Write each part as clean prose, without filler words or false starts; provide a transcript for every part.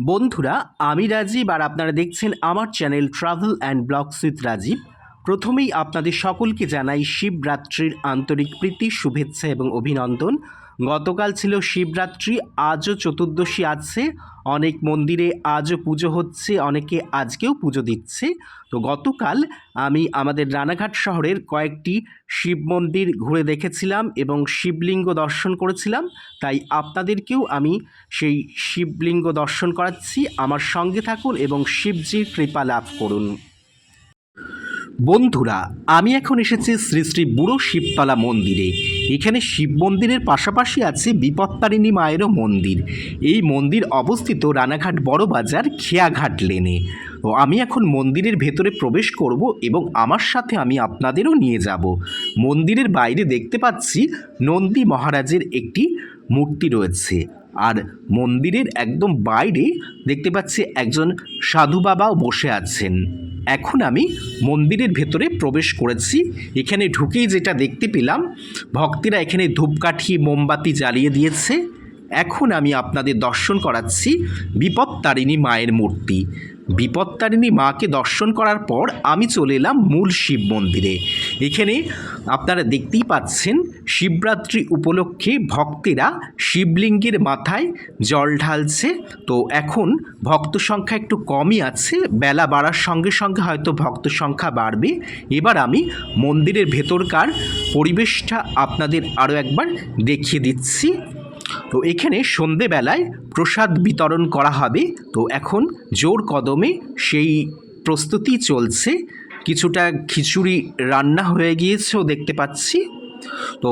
বন্ধুরা, আমি রাজীব আর আপনারা দেখছেন আমার channel travel and blogs with Rajeev. প্রথমেই আপনাদের সকলকে জানাই শিবরাত্রির আন্তরিক প্রীতি, শুভেচ্ছা এবং অভিনন্দন। গতকাল ছিল শিবরাত্রি, আজও চতুর্দশী আছে। অনেক মন্দিরে আজও পুজো হচ্ছে, অনেকে আজকেও পুজো দিচ্ছে। তো গতকাল আমি আমাদের রানাঘাট শহরের কয়েকটি শিব মন্দির ঘুরে দেখেছিলাম এবং শিবলিঙ্গ দর্শন করেছিলাম। তাই আপনাদেরকেও আমি সেই শিবলিঙ্গ দর্শন করাচ্ছি। আমার সঙ্গে থাকুন এবং শিবজির কৃপা লাভ করুন। বন্ধুরা, আমি এখন এসেছি শ্রী শ্রী বুড়ো শিবতলা মন্দিরে। এখানে শিব মন্দিরের পাশাপাশি আছে বিপত্তারিণী মায়েরও মন্দির। এই মন্দির অবস্থিত রানাঘাট বড় বাজার খেয়াঘাট লেনে। তো আমি এখন মন্দিরের ভেতরে প্রবেশ করব এবং আমার সাথে আমি আপনাদেরও নিয়ে যাব। মন্দিরের বাইরে দেখতে পাচ্ছি নন্দী মহারাজের একটি মূর্তি রয়েছে, আর মন্দিরের একদম বাইরে দেখতে পাচ্ছি একজন সাধু বাবাও বসে আছেন। এখন আমি মন্দিরের ভেতরে প্রবেশ করেছি। এখানে ঢুকেই যেটা দেখতে পেলাম, ভক্তেরা এখানে ধূপকাঠি মোমবাতি জ্বালিয়ে দিয়েছে। এখন আমি আপনাদের দর্শন করাচ্ছি বিপত্তারিণী মায়ের মূর্তি। বিপত্তারিণী মাকে দর্শন করার পর আমি চলে এলাম মূল শিব মন্দিরে। এখানে আপনারা দেখতেই পাচ্ছেন শিবরাত্রি উপলক্ষে ভক্তেরা শিবলিঙ্গের মাথায় জল ঢালছে। তো এখন ভক্ত সংখ্যা একটু কমই আছে, বেলা বাড়ার সঙ্গে সঙ্গে হয়তো ভক্ত সংখ্যা বাড়বে। এবার আমি মন্দিরের ভেতরকার পরিবেশটা আপনাদের আরও একবার দেখিয়ে দিচ্ছি। তো এখানে সন্ধেবেলায় প্রসাদ বিতরণ করা হবে। তো এখন জোর কদমে সেই প্রস্তুতি চলছে। কিছুটা খিচুড়ি রান্না হয়ে গিয়েছেও দেখতে পাচ্ছি। তো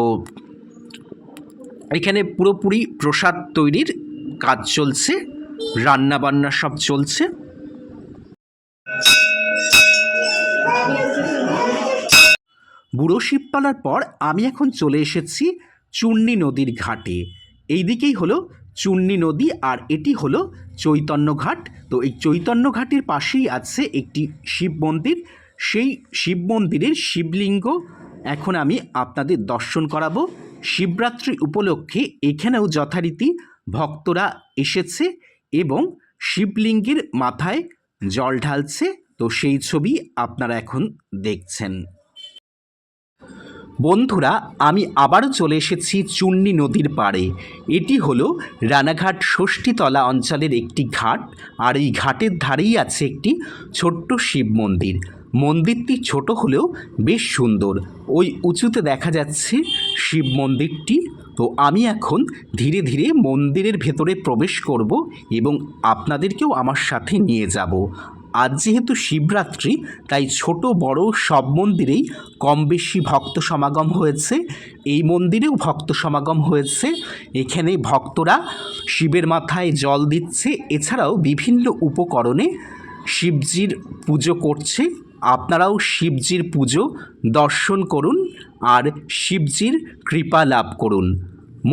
এখানে পুরোপুরি প্রসাদ তৈরির কাজ চলছে, রান্না বান্না সব চলছে। বুড়ো শিবতলার পর আমি এখন চলে এসেছি চূর্ণী নদীর ঘাটে। এই দিকেই হলো চূর্ণী নদী আর এটি হলো চৈতন্য ঘাট। তো এই চৈতন্য ঘাটের পাশেই আছে একটি শিব মন্দির। সেই শিব মন্দিরের শিবলিঙ্গ এখন আমি আপনাদের দর্শন করাবো। শিবরাত্রি উপলক্ষে এখানেও যথারীতি ভক্তরা এসেছে এবং শিবলিঙ্গের মাথায় জল ঢালছে। তো সেই ছবি আপনারা এখন দেখছেন। বন্ধুরা, আমি আবারও চলে এসেছি চূর্ণী নদীর পাড়ে। এটি হলো রানাঘাট ষষ্ঠীতলা অঞ্চলের একটি ঘাট, আর এই ঘাটের ধারেই আছে একটি ছোট্ট শিব মন্দির। মন্দিরটি ছোট হলেও বেশ সুন্দর। ওই উঁচুতে দেখা যাচ্ছে শিব মন্দিরটি। তো আমি এখন ধীরে ধীরে মন্দিরের ভেতরে প্রবেশ করব এবং আপনাদেরকেও আমার সাথে নিয়ে যাব। আজ যেহেতু শিবরাত্রি, তাই ছোট বড় সব মন্দিরেই কম বেশি ভক্ত সমাগম হয়েছে। এই মন্দিরেও ভক্ত সমাগম হয়েছে। এখানে ভক্তরা শিবের মাথায় জল দিচ্ছে, এছাড়াও বিভিন্ন উপকরণে শিবজির পুজো করছে। আপনারাও শিবজির পুজো দর্শন করুন আর শিবজির কৃপা লাভ করুন।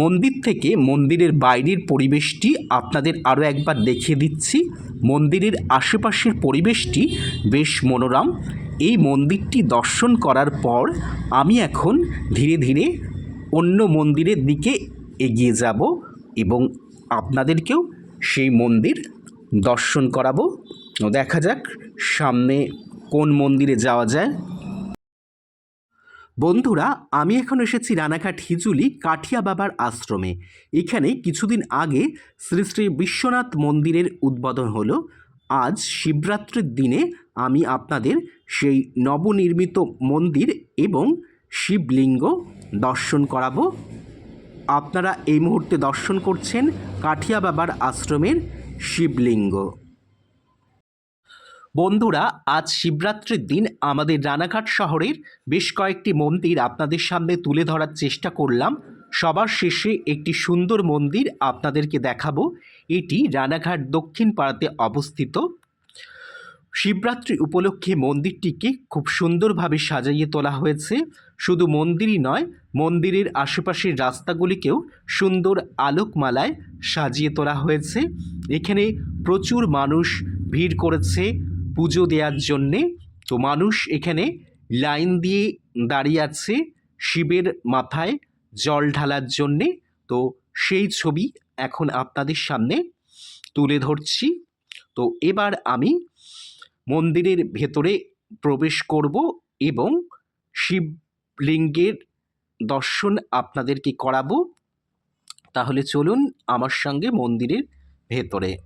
মন্দির থেকে মন্দিরের বাইরের পরিবেশটি আপনাদের আরও একবার দেখিয়ে দিচ্ছি। মন্দিরের আশেপাশের পরিবেশটি বেশ মনোরম। এই মন্দিরটি দর্শন করার পর আমি এখন ধীরে ধীরে অন্য মন্দিরের দিকে এগিয়ে যাব এবং আপনাদেরকেও সেই মন্দির দর্শন করাবো। দেখা যাক সামনে কোন মন্দিরে যাওয়া যায়। বন্ধুরা, আমি এখন এসেছি রানাঘাট হিজুলি কাঠিয়া বাবার আশ্রমে। এখানে কিছুদিন আগে শ্রী শ্রী বিশ্বনাথ মন্দিরের উদ্বোধন হলো। আজ শিবরাত্রির দিনে আমি আপনাদের সেই নবনির্মিত মন্দির এবং শিবলিঙ্গ দর্শন করাবো। আপনারা এই মুহূর্তে দর্শন করছেন কাঠিয়া বাবার আশ্রমের শিবলিঙ্গ। বন্ধুরা, আজ শিবরাত্রির দিন আমাদের রানাঘাট শহরের বেশ কয়েকটি মন্দির আপনাদের সামনে তুলে ধরার চেষ্টা করলাম। সবার শেষে একটি সুন্দর মন্দির আপনাদেরকে দেখাবো। এটি রানাঘাট দক্ষিণ পাড়াতে অবস্থিত। শিবরাত্রি উপলক্ষে মন্দিরটিকে খুব সুন্দরভাবে সাজাইয়ে তোলা হয়েছে। শুধু মন্দিরই নয়, মন্দিরের আশেপাশের রাস্তাগুলিকেও সুন্দর আলোকমালায় সাজিয়ে তোলা হয়েছে। এখানে প্রচুর মানুষ ভিড় করেছে পুজো দেওয়ার জন্যে। তো মানুষ এখানে লাইন দিয়ে দাঁড়িয়ে আছে শিবের মাথায় জল ঢালার জন্যে। তো সেই ছবি এখন আপনাদের সামনে তুলে ধরছি। তো এবার আমি মন্দিরের ভেতরে প্রবেশ করব এবং শিবলিঙ্গের দর্শন আপনাদেরকে করাবো। তাহলে চলুন আমার সঙ্গে মন্দিরের ভেতরে।